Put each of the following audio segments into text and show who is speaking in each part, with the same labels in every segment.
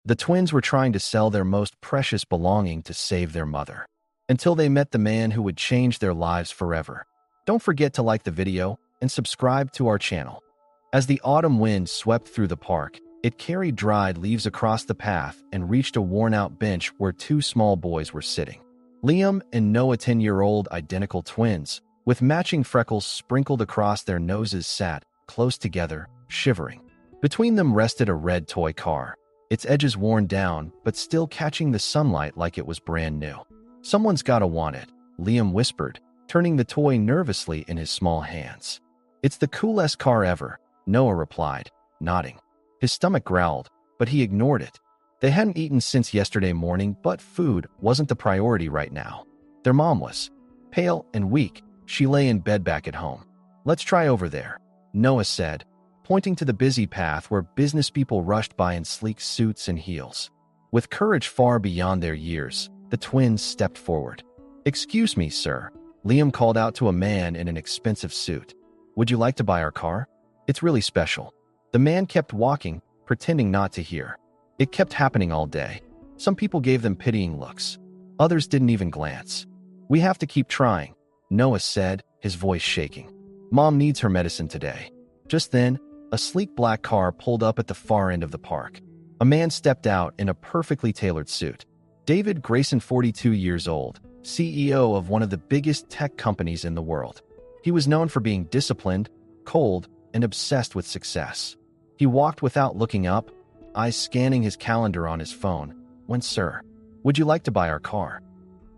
Speaker 1: The twins were trying to sell their most precious belonging to save their mother, until they met the man who would change their lives forever. Don't forget to like the video and subscribe to our channel. As the autumn wind swept through the park, it carried dried leaves across the path and reached a worn-out bench where two small boys were sitting. Liam and Noah, 10-year-old identical twins, with matching freckles sprinkled across their noses, sat close together, shivering. Between them rested a red toy car, its edges worn down but still catching the sunlight like it was brand new. "Someone's gotta want it," Liam whispered, turning the toy nervously in his small hands. "It's the coolest car ever," Noah replied, nodding. His stomach growled, but he ignored it. They hadn't eaten since yesterday morning, but food wasn't the priority right now. Their mom was pale and weak. She lay in bed back at home. "Let's try over there," Noah said, pointing to the busy path where business people rushed by in sleek suits and heels. With courage far beyond their years, the twins stepped forward. "Excuse me, sir," Liam called out to a man in an expensive suit. "Would you like to buy our car? It's really special." The man kept walking, pretending not to hear. It kept happening all day. Some people gave them pitying looks. Others didn't even glance. "We have to keep trying," Noah said, his voice shaking. "Mom needs her medicine today." Just then, a sleek black car pulled up at the far end of the park. A man stepped out in a perfectly tailored suit. David Grayson, 42 years old, CEO of one of the biggest tech companies in the world. He was known for being disciplined, cold, and obsessed with success. He walked without looking up, eyes scanning his calendar on his phone. "When, sir, would you like to buy our car?"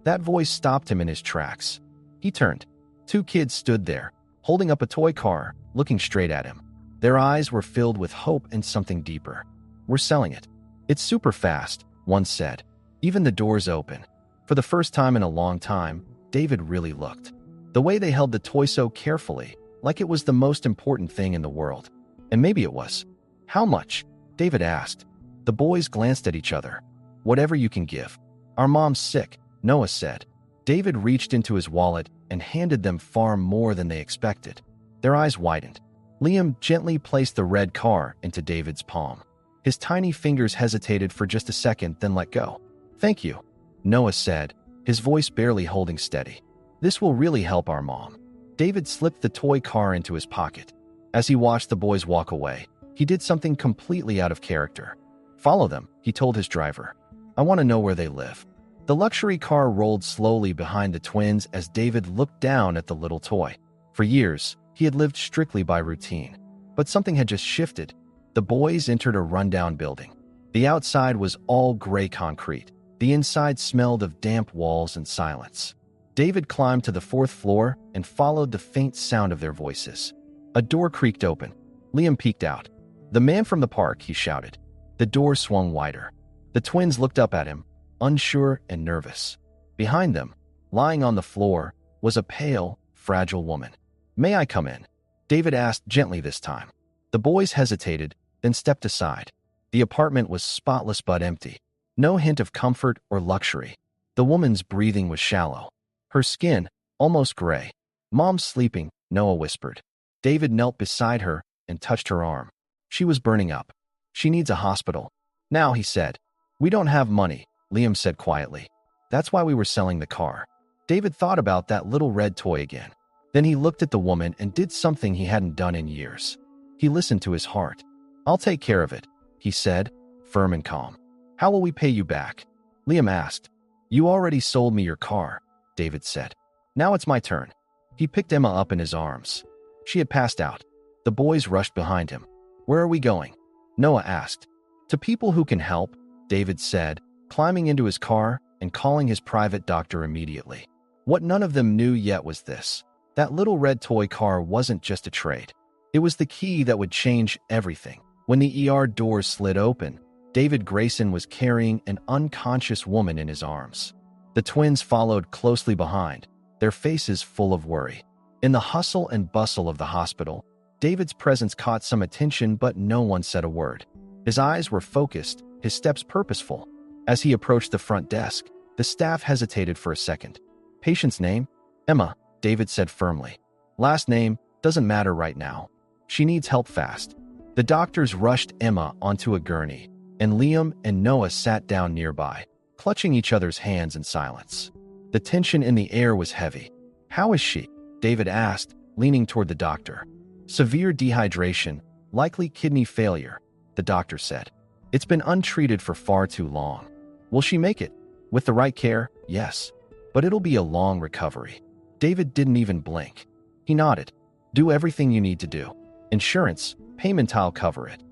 Speaker 1: That voice stopped him in his tracks. He turned. Two kids stood there, holding up a toy car, looking straight at him. Their eyes were filled with hope and something deeper. "We're selling it. It's super fast," one said. "Even the doors open." For the first time in a long time, David really looked. The way they held the toy so carefully, like it was the most important thing in the world. And maybe it was. "How much?" David asked. The boys glanced at each other. "Whatever you can give." "Our mom's sick," Noah said. David reached into his wallet and handed them far more than they expected. Their eyes widened. Liam gently placed the red car into David's palm. His tiny fingers hesitated for just a second, then let go. "Thank you," Noah said, his voice barely holding steady. "This will really help our mom." David slipped the toy car into his pocket. As he watched the boys walk away, he did something completely out of character. "Follow them," he told his driver. "I want to know where they live." The luxury car rolled slowly behind the twins as David looked down at the little toy. For years, he had lived strictly by routine. But something had just shifted. The boys entered a rundown building. The outside was all gray concrete. The inside smelled of damp walls and silence. David climbed to the fourth floor and followed the faint sound of their voices. A door creaked open. Liam peeked out. "The man from the park," he shouted. The door swung wider. The twins looked up at him, unsure and nervous. Behind them, lying on the floor, was a pale, fragile woman. "May I come in?" David asked gently this time. The boys hesitated, then stepped aside. The apartment was spotless but empty. No hint of comfort or luxury. The woman's breathing was shallow. Her skin, almost gray. "Mom's sleeping," Noah whispered. David knelt beside her and touched her arm. She was burning up. "She needs a hospital." "Now," he said. "We don't have money," Liam said quietly. "That's why we were selling the car." David thought about that little red toy again. Then he looked at the woman and did something he hadn't done in years. He listened to his heart. "I'll take care of it," he said, firm and calm. "How will we pay you back?" Liam asked. "You already sold me your car," David said. "Now it's my turn." He picked Emma up in his arms. She had passed out. The boys rushed behind him. "Where are we going?" Noah asked. "To people who can help," David said, climbing into his car and calling his private doctor immediately. What none of them knew yet was this. That little red toy car wasn't just a trade. It was the key that would change everything. When the ER doors slid open, David Grayson was carrying an unconscious woman in his arms. The twins followed closely behind, their faces full of worry. In the hustle and bustle of the hospital, David's presence caught some attention, but no one said a word. His eyes were focused, his steps purposeful. As he approached the front desk, the staff hesitated for a second. "Patient's name?" "Emma," David said firmly. "Last name doesn't matter right now. She needs help fast." The doctors rushed Emma onto a gurney. and Liam and Noah sat down nearby, clutching each other's hands in silence. The tension in the air was heavy. "How is she?" David asked, leaning toward the doctor. "Severe dehydration, likely kidney failure," the doctor said. "It's been untreated for far too long." "Will she make it?" "With the right care, yes. But it'll be a long recovery." David didn't even blink. He nodded. "Do everything you need to do. Insurance, payment, I'll cover it."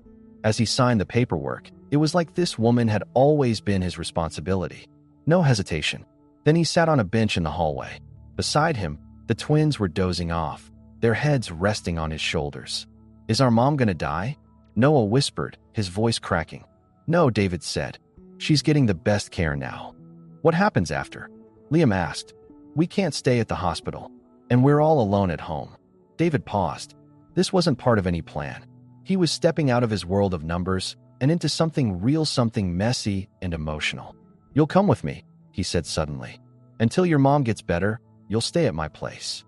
Speaker 1: As he signed the paperwork, it was like this woman had always been his responsibility. No hesitation. Then he sat on a bench in the hallway. Beside him, the twins were dozing off, their heads resting on his shoulders. "Is our mom gonna die?" Noah whispered, his voice cracking. "No," David said. "She's getting the best care now." "What happens after?" Liam asked. "We can't stay at the hospital, and we're all alone at home." David paused. This wasn't part of any plan. He was stepping out of his world of numbers and into something real, something messy and emotional. "You'll come with me," he said suddenly. "Until your mom gets better, you'll stay at my place."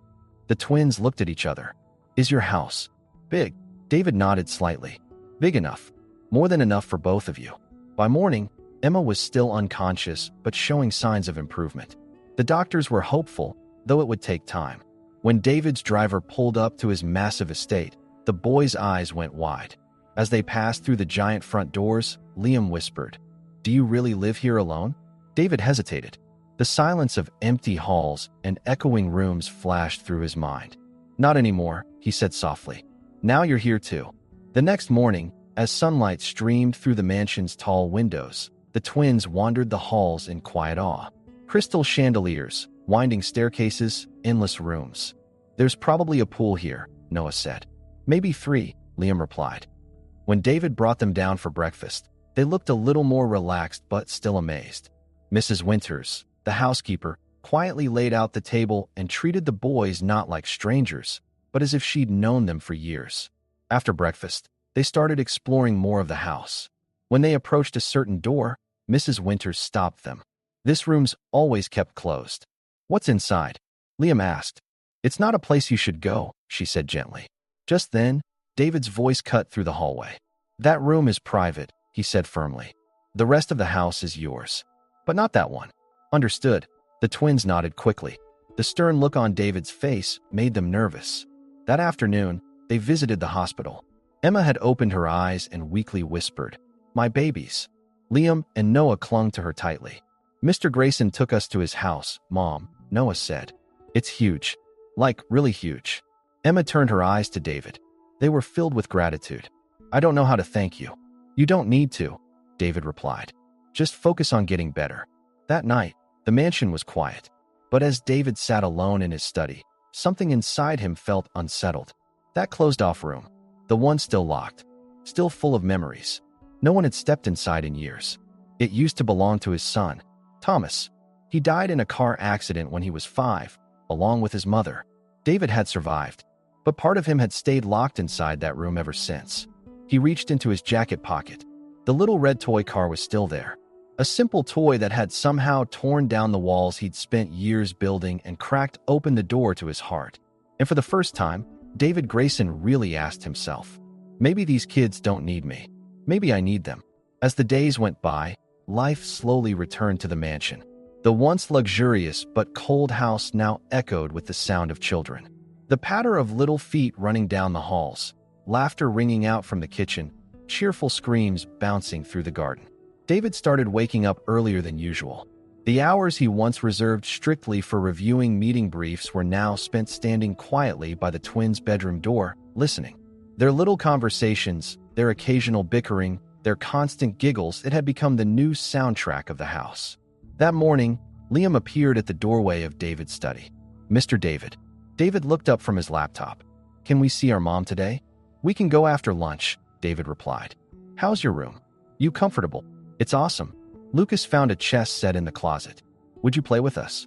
Speaker 1: The twins looked at each other. "Is your house big?" David nodded slightly. "Big enough. More than enough for both of you." By morning, Emma was still unconscious but showing signs of improvement. The doctors were hopeful, though it would take time. When David's driver pulled up to his massive estate, the boys' eyes went wide. As they passed through the giant front doors, Liam whispered, "Do you really live here alone?" David hesitated. The silence of empty halls and echoing rooms flashed through his mind. "Not anymore," he said softly. "Now you're here too." The next morning, as sunlight streamed through the mansion's tall windows, the twins wandered the halls in quiet awe. Crystal chandeliers, winding staircases, endless rooms. "There's probably a pool here," Noah said. "Maybe 3, Liam replied. When David brought them down for breakfast, they looked a little more relaxed but still amazed. Mrs. Winters, the housekeeper, quietly laid out the table and treated the boys not like strangers, but as if she'd known them for years. After breakfast, they started exploring more of the house. When they approached a certain door, Mrs. Winters stopped them. "This room's always kept closed." "What's inside?" Liam asked. "It's not a place you should go," she said gently. Just then, David's voice cut through the hallway. "That room is private," he said firmly. "The rest of the house is yours. But not that one." "Understood." The twins nodded quickly. The stern look on David's face made them nervous. That afternoon, they visited the hospital. Emma had opened her eyes and weakly whispered, "My babies." Liam and Noah clung to her tightly. "Mr. Grayson took us to his house, Mom," Noah said. "It's huge. Like, really huge." Emma turned her eyes to David. They were filled with gratitude. "I don't know how to thank you." "You don't need to," David replied. "Just focus on getting better." That night, the mansion was quiet. But as David sat alone in his study, something inside him felt unsettled. That closed-off room, the one still locked, still full of memories. No one had stepped inside in years. It used to belong to his son, Thomas. He died in a car accident when he was 5, along with his mother. David had survived, but part of him had stayed locked inside that room ever since. He reached into his jacket pocket. The little red toy car was still there. A simple toy that had somehow torn down the walls he'd spent years building and cracked open the door to his heart. And for the first time, David Grayson really asked himself, maybe these kids don't need me. Maybe I need them. As the days went by, life slowly returned to the mansion. The once luxurious but cold house now echoed with the sound of children. The patter of little feet running down the halls, laughter ringing out from the kitchen, cheerful screams bouncing through the garden. David started waking up earlier than usual. The hours he once reserved strictly for reviewing meeting briefs were now spent standing quietly by the twins' bedroom door, listening. Their little conversations, their occasional bickering, their constant giggles, it had become the new soundtrack of the house. That morning, Liam appeared at the doorway of David's study. "Mr. David." David looked up from his laptop. "Can we see our mom today?" "We can go after lunch," David replied. "How's your room?" "You comfortable?" "It's awesome. Lucas found a chess set in the closet. Would you play with us?"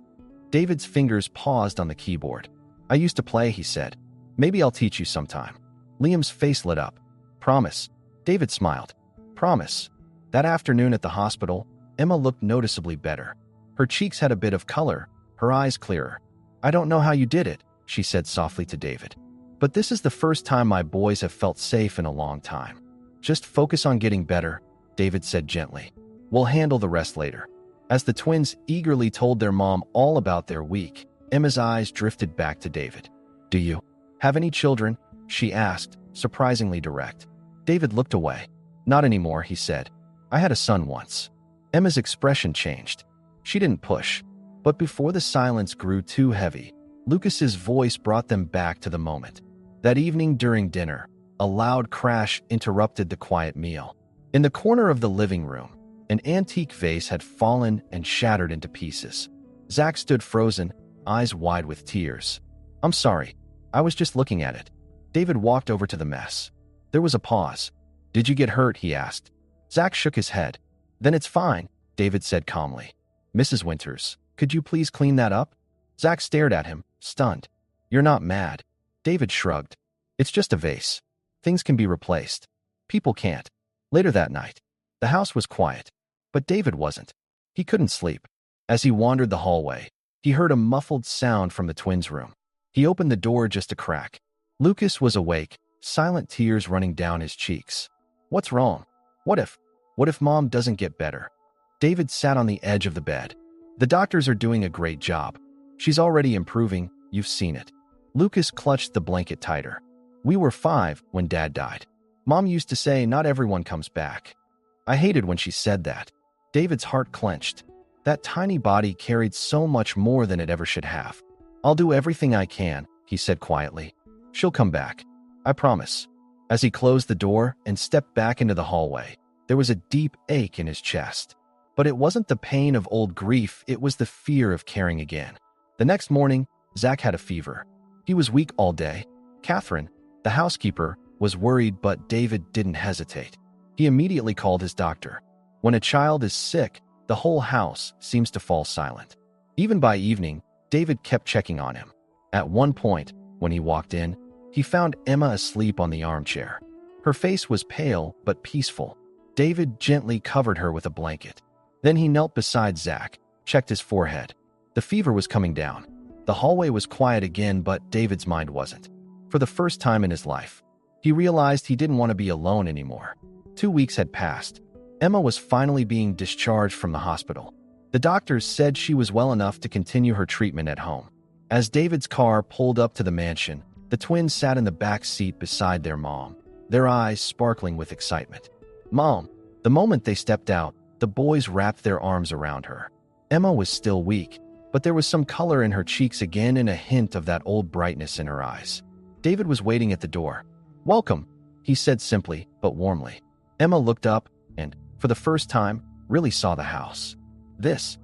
Speaker 1: David's fingers paused on the keyboard. "I used to play," he said. "Maybe I'll teach you sometime." Liam's face lit up. "Promise." David smiled. "Promise." That afternoon at the hospital, Emma looked noticeably better. Her cheeks had a bit of color, her eyes clearer. "I don't know how you did it," she said softly to David. "But this is the first time my boys have felt safe in a long time. Just focus on getting better, David said gently. We'll handle the rest later. As the twins eagerly told their mom all about their week, Emma's eyes drifted back to David. Do you have any children? She asked, surprisingly direct. David looked away. Not anymore, he said. I had a son once. Emma's expression changed. She didn't push. But before the silence grew too heavy, Lucas's voice brought them back to the moment. That evening during dinner, a loud crash interrupted the quiet meal. In the corner of the living room, an antique vase had fallen and shattered into pieces. Zach stood frozen, eyes wide with tears. I'm sorry. I was just looking at it. David walked over to the mess. There was a pause. Did you get hurt? He asked. Zach shook his head. Then it's fine, David said calmly. Mrs. Winters, could you please clean that up? Zach stared at him, stunned. You're not mad. David shrugged. It's just a vase. Things can be replaced. People can't. Later that night, the house was quiet, but David wasn't. He couldn't sleep. As he wandered the hallway, he heard a muffled sound from the twins' room. He opened the door just a crack. Lucas was awake, silent tears running down his cheeks. What's wrong? What if Mom doesn't get better? David sat on the edge of the bed. The doctors are doing a great job. She's already improving, you've seen it. Lucas clutched the blanket tighter. We were 5 when Dad died. Mom used to say not everyone comes back. I hated when she said that. David's heart clenched. That tiny body carried so much more than it ever should have. I'll do everything I can, he said quietly. She'll come back. I promise. As he closed the door and stepped back into the hallway, there was a deep ache in his chest. But it wasn't the pain of old grief, it was the fear of caring again. The next morning, Zach had a fever. He was weak all day. Catherine, the housekeeper, was worried, but David didn't hesitate. He immediately called his doctor. When a child is sick, the whole house seems to fall silent. Even by evening, David kept checking on him. At one point, when he walked in, he found Emma asleep on the armchair. Her face was pale but peaceful. David gently covered her with a blanket. Then he knelt beside Zach, checked his forehead. The fever was coming down. The hallway was quiet again, but David's mind wasn't. For the first time in his life, he realized he didn't want to be alone anymore. 2 weeks had passed. Emma was finally being discharged from the hospital. The doctors said she was well enough to continue her treatment at home. As David's car pulled up to the mansion, the twins sat in the back seat beside their mom, their eyes sparkling with excitement. Mom! The moment they stepped out, the boys wrapped their arms around her. Emma was still weak, but there was some color in her cheeks again and a hint of that old brightness in her eyes. David was waiting at the door. Welcome, he said simply but warmly. Emma looked up and, for the first time, really saw the house. This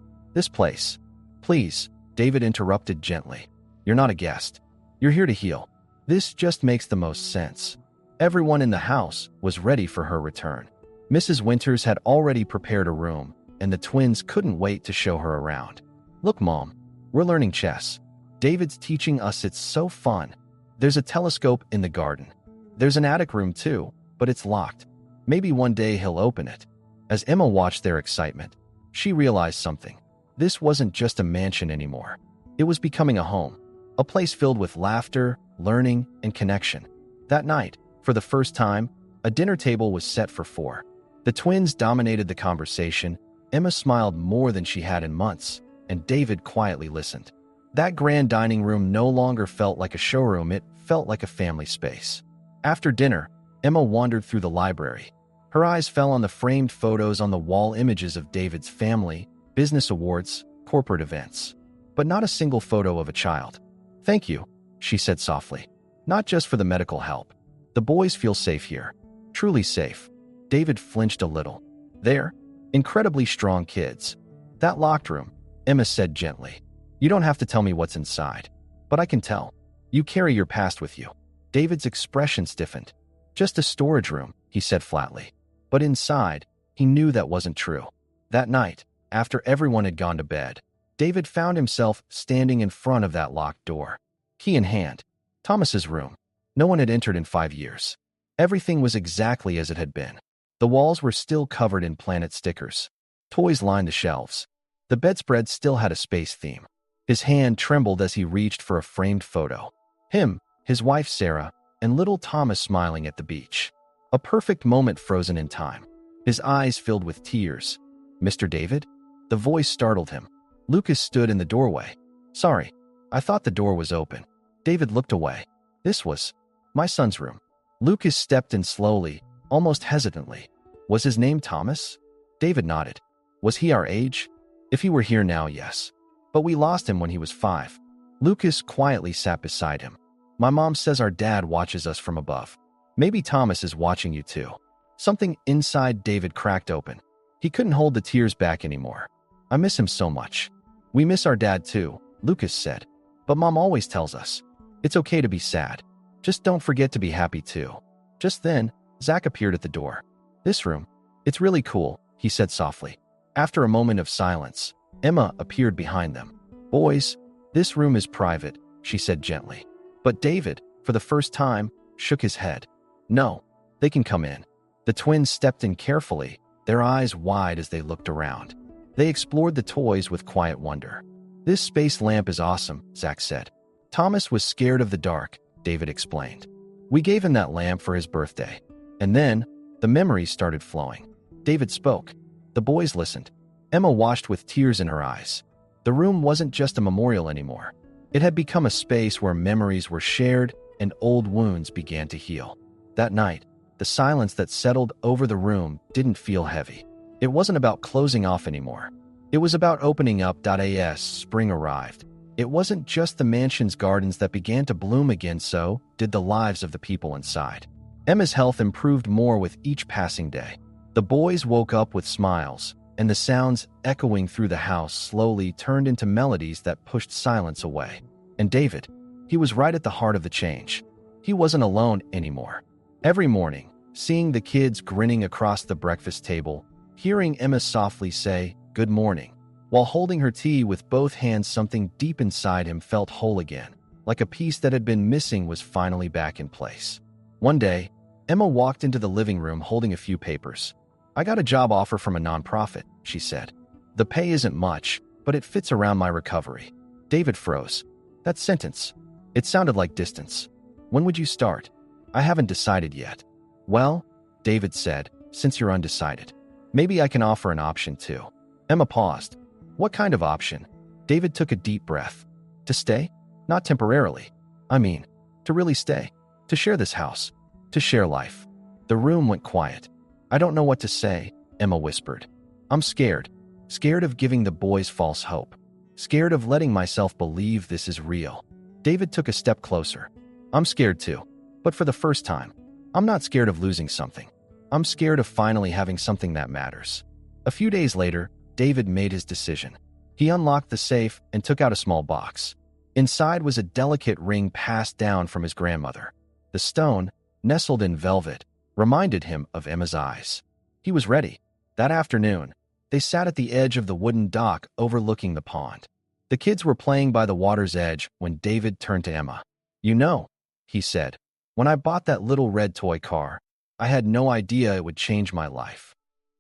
Speaker 1: place. Please, David interrupted gently. You're not a guest. You're here to heal. This just makes the most sense. Everyone in the house was ready for her return. Mrs. Winters had already prepared a room, and the twins couldn't wait to show her around. Look, Mom, we're learning chess. David's teaching us, it's so fun. There's a telescope in the garden. There's an attic room too, but it's locked. Maybe one day he'll open it. As Emma watched their excitement, she realized something. This wasn't just a mansion anymore. It was becoming a home, a place filled with laughter, learning, and connection. That night, for the first time, a dinner table was set for 4. The twins dominated the conversation. Emma smiled more than she had in months, and David quietly listened. That grand dining room no longer felt like a showroom, it felt like a family space. After dinner, Emma wandered through the library. Her eyes fell on the framed photos on the wall, images of David's family, business awards, corporate events. But not a single photo of a child. Thank you, she said softly. Not just for the medical help. The boys feel safe here. Truly safe. David flinched a little. They're incredibly strong kids. That locked room, Emma said gently. You don't have to tell me what's inside. But I can tell. You carry your past with you. David's expression stiffened. Just a storage room, he said flatly. But inside, he knew that wasn't true. That night, after everyone had gone to bed, David found himself standing in front of that locked door. Key in hand. Thomas's room. No one had entered in 5 years. Everything was exactly as it had been. The walls were still covered in planet stickers. Toys lined the shelves. The bedspread still had a space theme. His hand trembled as he reached for a framed photo. Him, his wife Sarah, and little Thomas smiling at the beach. A perfect moment frozen in time. His eyes filled with tears. "Mr. David?" The voice startled him. Lucas stood in the doorway. "Sorry, I thought the door was open." David looked away. "This was my son's room." Lucas stepped in slowly, almost hesitantly. "Was his name Thomas?" David nodded. "Was he our age?" "If he were here now, yes. But we lost him when he was 5. Lucas quietly sat beside him. "My mom says our dad watches us from above. Maybe Thomas is watching you too." Something inside David cracked open. He couldn't hold the tears back anymore. "I miss him so much." "We miss our dad too," Lucas said. "But Mom always tells us, it's okay to be sad. Just don't forget to be happy too." Just then, Zach appeared at the door. "This room, it's really cool," he said softly. After a moment of silence, Emma appeared behind them. "Boys, this room is private," she said gently. But David, for the first time, shook his head. "No, they can come in." The twins stepped in carefully, their eyes wide as they looked around. They explored the toys with quiet wonder. "This space lamp is awesome," Zach said. "Thomas was scared of the dark," David explained. "We gave him that lamp for his birthday." And then, the memories started flowing. David spoke. The boys listened. Emma watched with tears in her eyes. The room wasn't just a memorial anymore. It had become a space where memories were shared and old wounds began to heal. That night, the silence that settled over the room didn't feel heavy. It wasn't about closing off anymore. It was about opening up. As spring arrived, it wasn't just the mansion's gardens that began to bloom again, so did the lives of the people inside. Emma's health improved more with each passing day. The boys woke up with smiles, and the sounds echoing through the house slowly turned into melodies that pushed silence away. And David, he was right at the heart of the change. He wasn't alone anymore. Every morning, seeing the kids grinning across the breakfast table, hearing Emma softly say, "Good morning," while holding her tea with both hands, something deep inside him felt whole again, like a piece that had been missing was finally back in place. One day, Emma walked into the living room holding a few papers. "I got a job offer from a nonprofit," she said. "The pay isn't much, but it fits around my recovery." David froze. That sentence, it sounded like distance. "When would you start?" "I haven't decided yet." "Well," David said, "since you're undecided, maybe I can offer an option too." Emma paused. "What kind of option?" David took a deep breath. "To stay? Not temporarily. I mean, to really stay. To share this house. To share life." The room went quiet. "I don't know what to say," Emma whispered. "I'm scared. Scared of giving the boys false hope. Scared of letting myself believe this is real." David took a step closer. "I'm scared too. But for the first time, I'm not scared of losing something. I'm scared of finally having something that matters." A few days later, David made his decision. He unlocked the safe and took out a small box. Inside was a delicate ring passed down from his grandmother. The stone, nestled in velvet, reminded him of Emma's eyes. He was ready. That afternoon, they sat at the edge of the wooden dock overlooking the pond. The kids were playing by the water's edge when David turned to Emma. "You know," he said, "when I bought that little red toy car, I had no idea it would change my life."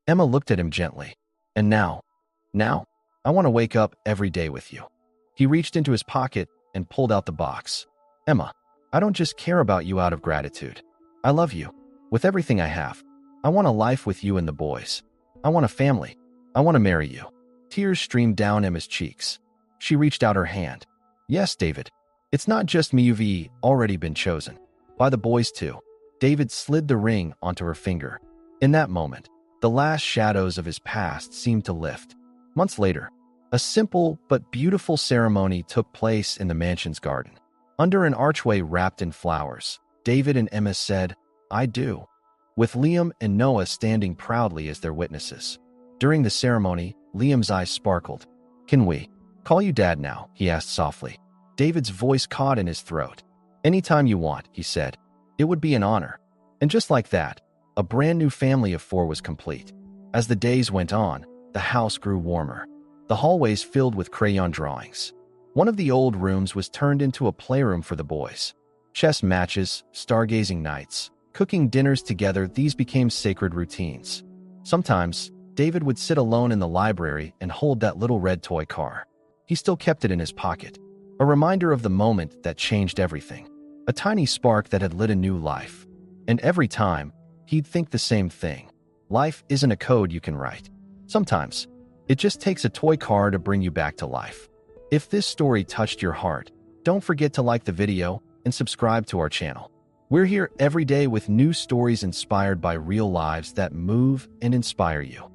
Speaker 1: Emma looked at him gently. "And now, I want to wake up every day with you." He reached into his pocket and pulled out the box. "Emma, I don't just care about you out of gratitude. I love you. With everything I have. I want a life with you and the boys. I want a family. I want to marry you." Tears streamed down Emma's cheeks. She reached out her hand. "Yes, David. It's not just me, you've already been chosen. By the boys too." David slid the ring onto her finger. In that moment, the last shadows of his past seemed to lift. Months later, a simple but beautiful ceremony took place in the mansion's garden. Under an archway wrapped in flowers, David and Emma said, "I do," with Liam and Noah standing proudly as their witnesses. During the ceremony, Liam's eyes sparkled. "Can we call you Dad now?" he asked softly. David's voice caught in his throat. "Anytime you want," he said. "It would be an honor." And just like that, a brand new family of 4 was complete. As the days went on, the house grew warmer. The hallways filled with crayon drawings. One of the old rooms was turned into a playroom for the boys. Chess matches, stargazing nights, cooking dinners together, these became sacred routines. Sometimes, David would sit alone in the library and hold that little red toy car. He still kept it in his pocket, a reminder of the moment that changed everything, a tiny spark that had lit a new life. And every time, he'd think the same thing. Life isn't a code you can write. Sometimes, it just takes a toy car to bring you back to life. If this story touched your heart, don't forget to like the video and subscribe to our channel. We're here every day with new stories inspired by real lives that move and inspire you.